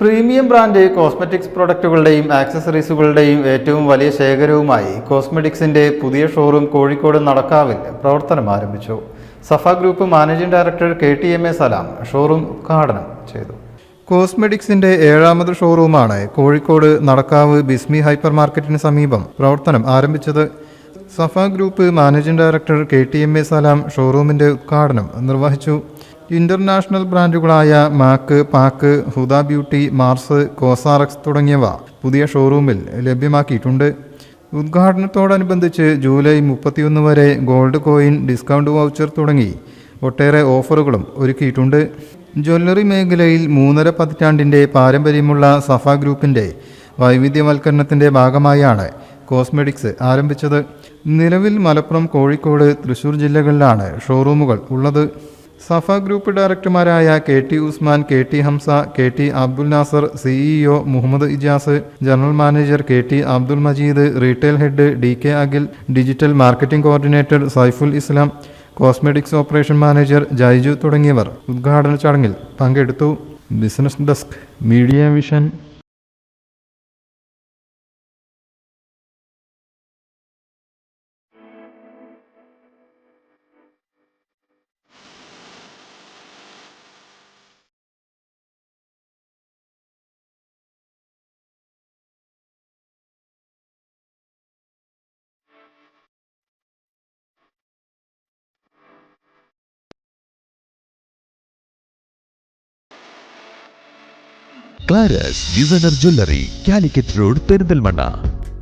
Premium brand cosmetics പ്രൊഡക്റ്റുകളുടെയും ആക്സസറീസുകളുടെയും ഏറ്റവും വലിയ ശേഖരവുമായി കോസ്മെറ്റിക്സിന്റെ പുതിയ ഷോറൂം കോഴിക്കോട് നടക്കാവിൽ പ്രവർത്തനം ആരംഭിച്ചു. സഫ ഗ്രൂപ്പ് മാനേജിംഗ് ഡയറക്ടർ KTMA സലാം ഷോറൂം ഉദ്ഘാടനം ചെയ്തു. കോസ്മെറ്റിക്സിന്റെ 7ാമത് ഷോറൂമാണ് കോഴിക്കോട് നടക്കാവ് ബിസ്മി ഹൈപ്പർ മാർക്കറ്റിന് സമീപം പ്രവർത്തനം ആരംഭിച്ചത്. സഫ ഗ്രൂപ്പ് മാനേജിംഗ് ഡയറക്ടർ KTMA സലാം ഷോറൂമിന്റെ ഉദ്ഘാടനം നിർവഹിച്ചു. ഇന്റർനാഷണൽ ബ്രാൻഡുകളായ മാക്ക്, പാക്ക്, ഹുദ ബ്യൂട്ടി, മാർസ്, കോസാറക്സ് തുടങ്ങിയവ പുതിയ ഷോറൂമിൽ ലഭ്യമാക്കിയിട്ടുണ്ട്. ഉദ്ഘാടനത്തോടനുബന്ധിച്ച് ജൂലൈ 31 വരെ ഗോൾഡ് കോയിൻ, ഡിസ്കൗണ്ട് വൗച്ചർ തുടങ്ങി ഒട്ടേറെ ഓഫറുകളും ഒരുക്കിയിട്ടുണ്ട്. ജ്വല്ലറി മേഖലയിൽ 3.5 പതിറ്റാണ്ടിൻ്റെ പാരമ്പര്യമുള്ള സഫ ഗ്രൂപ്പിൻ്റെ വൈവിധ്യവൽക്കരണത്തിൻ്റെ ഭാഗമായാണ് കോസ്മെറ്റിക്സ് ആരംഭിച്ചത്. നിലവിൽ മലപ്പുറം, കോഴിക്കോട്, തൃശൂർ ജില്ലകളിലാണ് ഷോറൂമുകൾ ഉള്ളത്. സഫ ഗ്രൂപ്പ് ഡയറക്ടർമാരായ KT Usman, KT Hamsa, KT Abdul Nasar, CEO Muhammad Ijas, general manager KT Abdul Majeed, retail head DK Akhil, digital marketing coordinator Saiful Islam, cosmetics operation manager Jaiju തുടങ്ങിയവർ ഉദ്ഘാടന ചടങ്ങിൽ പങ്കെടുത്തു. Business desk, media vision. ക്ലാരസ് designer jewellery, Calicut road, Perinthalmanna.